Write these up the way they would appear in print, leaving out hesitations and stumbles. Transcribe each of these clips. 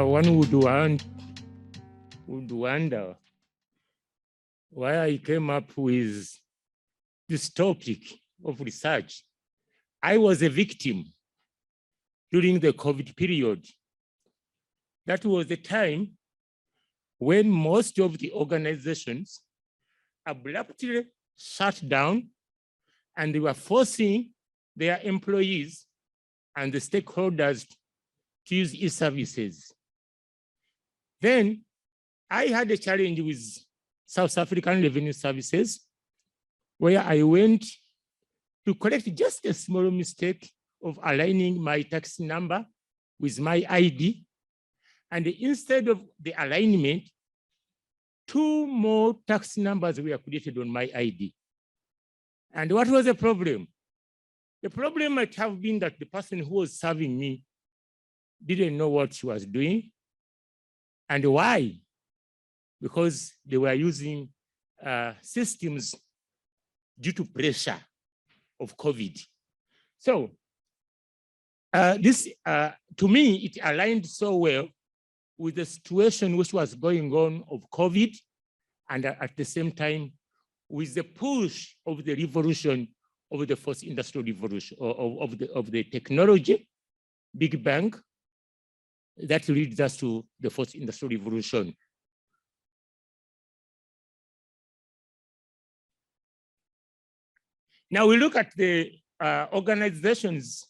one would wonder why I came up with this topic of research. I was a victim during the COVID period. That was the time when most of the organizations abruptly shut down and they were forcing their employees and the stakeholders to use e-services. Then I had a challenge with South African Revenue Services, where I went to correct just a small mistake of aligning my tax number with my ID. And instead of the alignment, 2 more tax numbers were created on my ID. And what was the problem? The problem might have been that the person who was serving me didn't know what she was doing. And why? Because they were using systems due to pressure of COVID. So this, to me, it aligned so well with the situation which was going on of COVID, and at the same time, with the push of the revolution of the fourth industrial revolution, of the technology, Big Bang, that leads us to the fourth industrial revolution. Now we look at the organizations.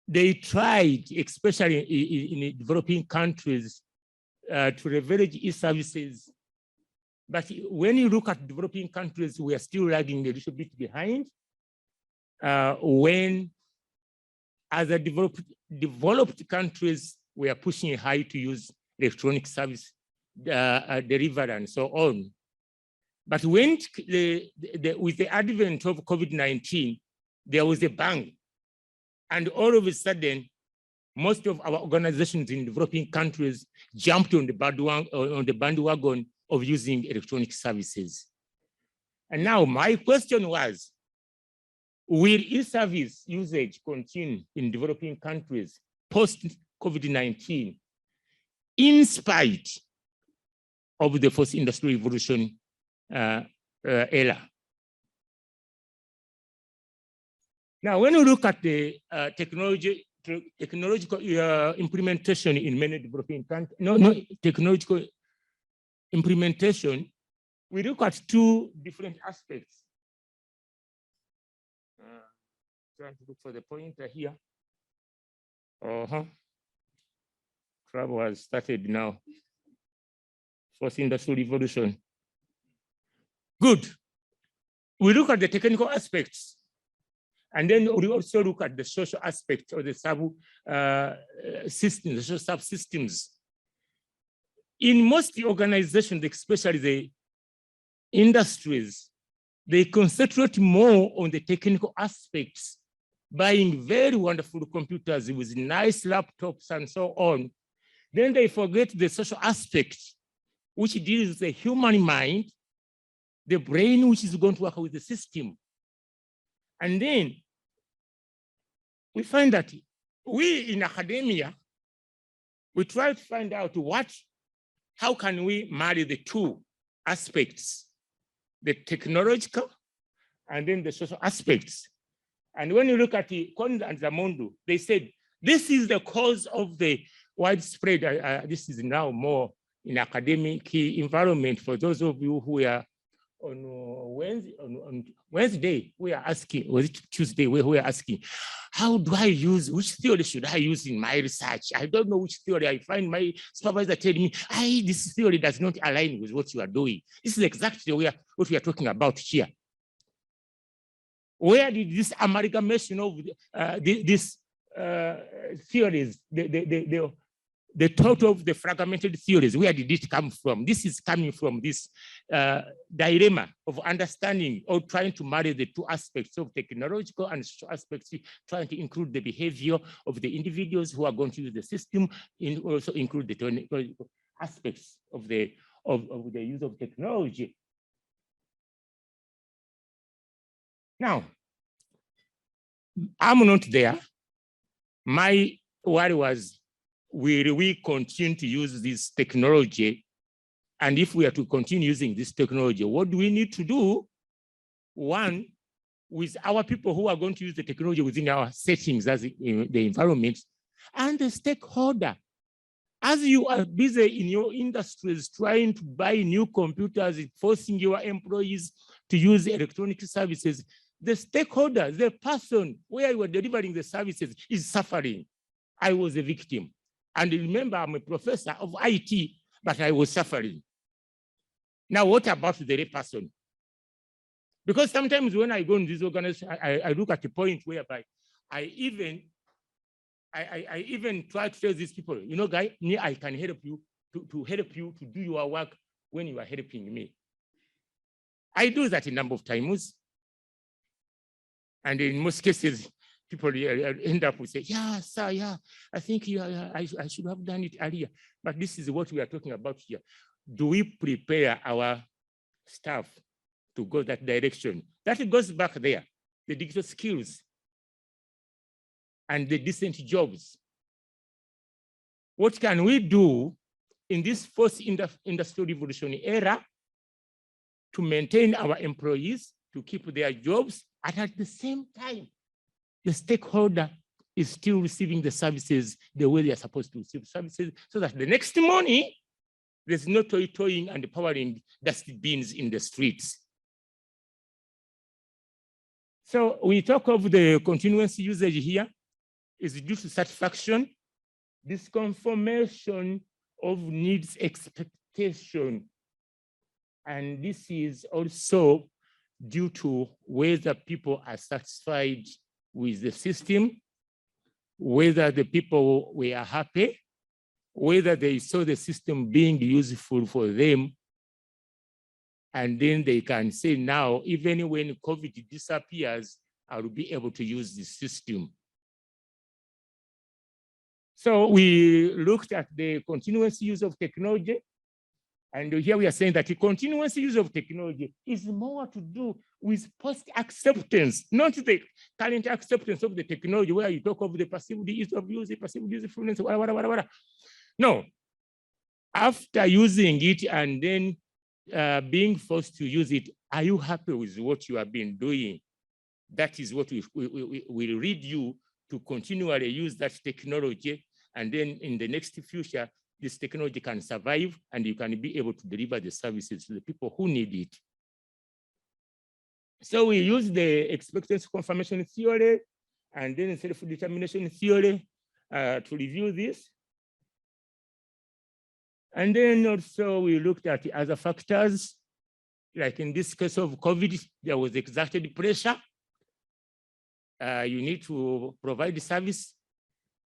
They tried, especially in developing countries, to leverage e-services. But when you look at developing countries, we are still lagging a little bit behind. When other developed countries were pushing high to use electronic service delivery and so on. But when with the advent of COVID-19, there was a bang. And all of a sudden, most of our organizations in developing countries jumped on the bandwagon of using electronic services. And now my question was, will e-service usage continue in developing countries post-COVID-19 in spite of the fourth industrial revolution era? Now, when we look at the technological implementation in many developing countries, technological implementation, we look at 2 different aspects. Trying to look for the pointer here. Trouble has started now. Fourth industrial revolution. Good. We look at the technical aspects. And then we also look at the social aspect of the systems, the social subsystems. In most organizations, especially the industries, they concentrate more on the technical aspects, buying very wonderful computers with nice laptops and so on. Then they forget the social aspect, which deals with the human mind, the brain, which is going to work with the system. And then we find that we in academia, we try to find out how can we marry the 2 aspects, the technological and then the social aspects. And when you look at the Collins and Zamondo, they said, this is the cause of the widespread, this is now more in academic environment. For those of you who are on Wednesday, we are asking, was it Tuesday, we were asking, how do I use, which theory should I use in my research? I don't know which theory. I find my supervisor telling me, this theory does not align with what you are doing. This is exactly what we are talking about here. Where did this amalgamation of these theories, the total of the fragmented theories, where did it come from? This is coming from this dilemma of understanding or trying to marry the 2 aspects of technological and social aspects, trying to include the behavior of the individuals who are going to use the system, and also include the technological aspects of the use of technology. Now, I'm not there, My worry was, will we continue to use this technology? And if we are to continue using this technology, what do we need to do? One, with our people who are going to use the technology within our settings as in the environment, and the stakeholder. As you are busy in your industries trying to buy new computers, forcing your employees to use electronic services, the stakeholder, the person where you are delivering the services is suffering. I was a victim. And remember, I'm a professor of IT, but I was suffering. Now, what about the lay person? Because sometimes when I go in this organization, I look at the point whereby I even try to tell these people, you know, guy, me, I can help you to help you to do your work when you are helping me. I do that a number of times. And in most cases, people end up with say, yeah, sir, yeah, I think I should have done it earlier. But this is what we are talking about here. Do we prepare our staff to go that direction? That goes back there, the digital skills and the decent jobs. What can we do in this fourth industrial revolution era to maintain our employees, to keep their jobs, and at the same time, the stakeholder is still receiving the services the way they are supposed to receive services, so that the next morning, there's no toying and powering dusty bins in the streets. So we talk of the continuous usage here is due to satisfaction, this confirmation of needs expectation. And this is also due to whether people are satisfied with the system, whether the people were happy, whether they saw the system being useful for them. And then they can say now, even when COVID disappears, I will be able to use the system. So we looked at the continuous use of technology. And here we are saying that the continuous use of technology is more to do with post-acceptance, not the current acceptance of the technology where you talk of the perceived ease of use, the perceived usefulness, whatever. No, after using it and then being forced to use it, are you happy with what you have been doing? That is what we will lead you to continually use that technology. And then in the next future, this technology can survive and you can be able to deliver the services to the people who need it. So we use the expectancy confirmation theory and then self-determination theory to review this. And then also we looked at the other factors, like in this case of COVID, there was exerted pressure. You need to provide the service.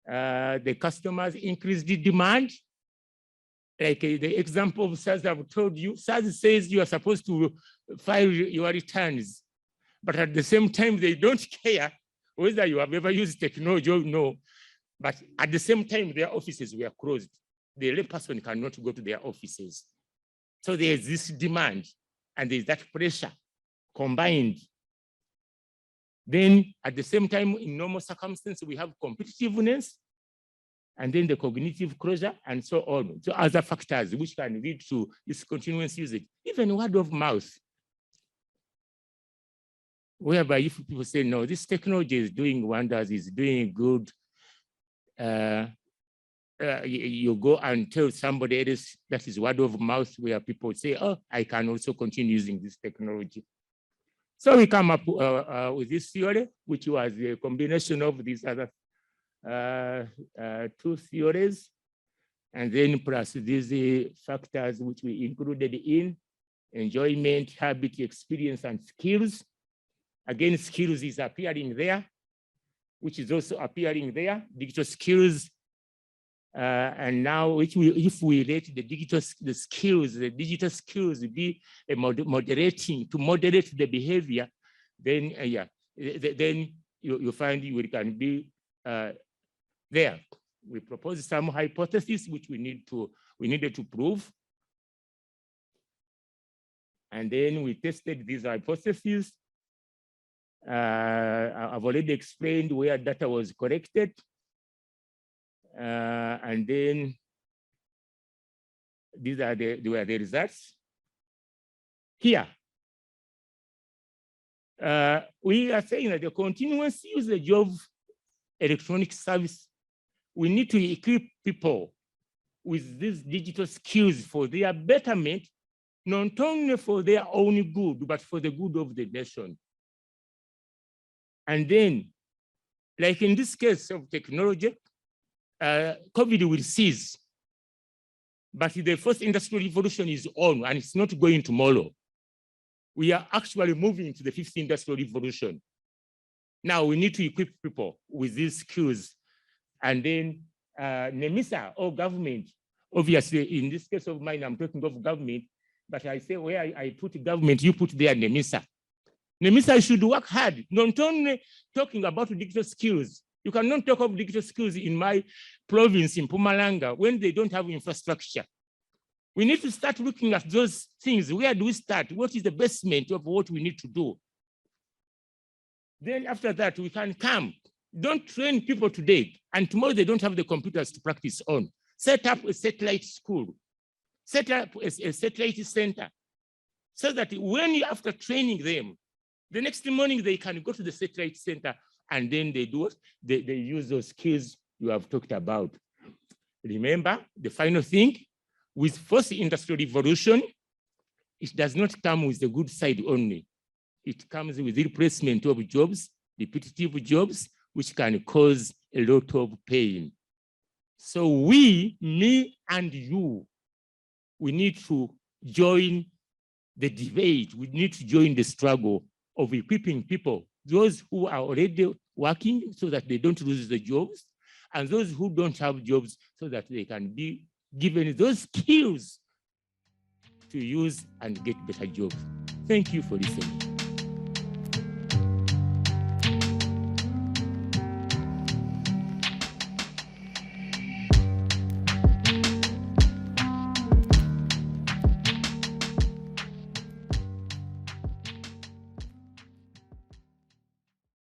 The customers increased the demand. Like the example of SARS I've told you, SARS says you are supposed to file your returns, but at the same time, they don't care whether you have ever used technology or no. But at the same time, their offices were closed. The layperson cannot go to their offices. So there's this demand and there's that pressure combined. Then at the same time, in normal circumstances, we have competitiveness and then the cognitive closure and so on. So other factors which can lead to this continuous usage, even word of mouth. Whereby if people say, no, this technology is doing wonders, is doing good, you go and tell somebody else, that is word of mouth, where people say, oh, I can also continue using this technology. So we come up with this theory, which was a combination of these other two theories, and then plus these factors which we included in enjoyment, habit, experience, and skills. Again, skills is appearing there, which is also appearing there, digital skills. And now, if we let the digital skills be a moderating to moderate the behavior, then then you find you can be there. We proposed some hypotheses which we needed to prove, and then we tested these hypotheses. I've already explained where data was collected. And then these are were the results. Here, we are saying that the continuous usage of electronic service, we need to equip people with these digital skills for their betterment, not only for their own good, but for the good of the nation. And then, like in this case of technology, COVID will cease, but the first industrial revolution is on and it's not going tomorrow. We are actually moving to the fifth industrial revolution. Now we need to equip people with these skills. And then NEMISA or government, obviously in this case of mine, I'm talking of government, but I say where I put government, you put there NEMISA. NEMISA should work hard, not only talking about digital skills. You cannot talk of digital skills in my province in Mpumalanga when they don't have infrastructure. We need to start looking at those things. Where do we start? What is the basement of what we need to do? Then after that, we can come. Don't train people today, and tomorrow they don't have the computers to practice on. Set up a satellite school. Set up a satellite center, so that when you, after training them, the next morning they can go to the satellite center and then they do what? They use those skills you have talked about. Remember, the final thing, with first industrial revolution, it does not come with the good side only. It comes with the replacement of jobs, repetitive jobs, which can cause a lot of pain. So we, me and you, we need to join the debate. We need to join the struggle of equipping people, those who are already working so that they don't lose the jobs, and those who don't have jobs so that they can be given those skills to use and get better jobs. Thank you for listening.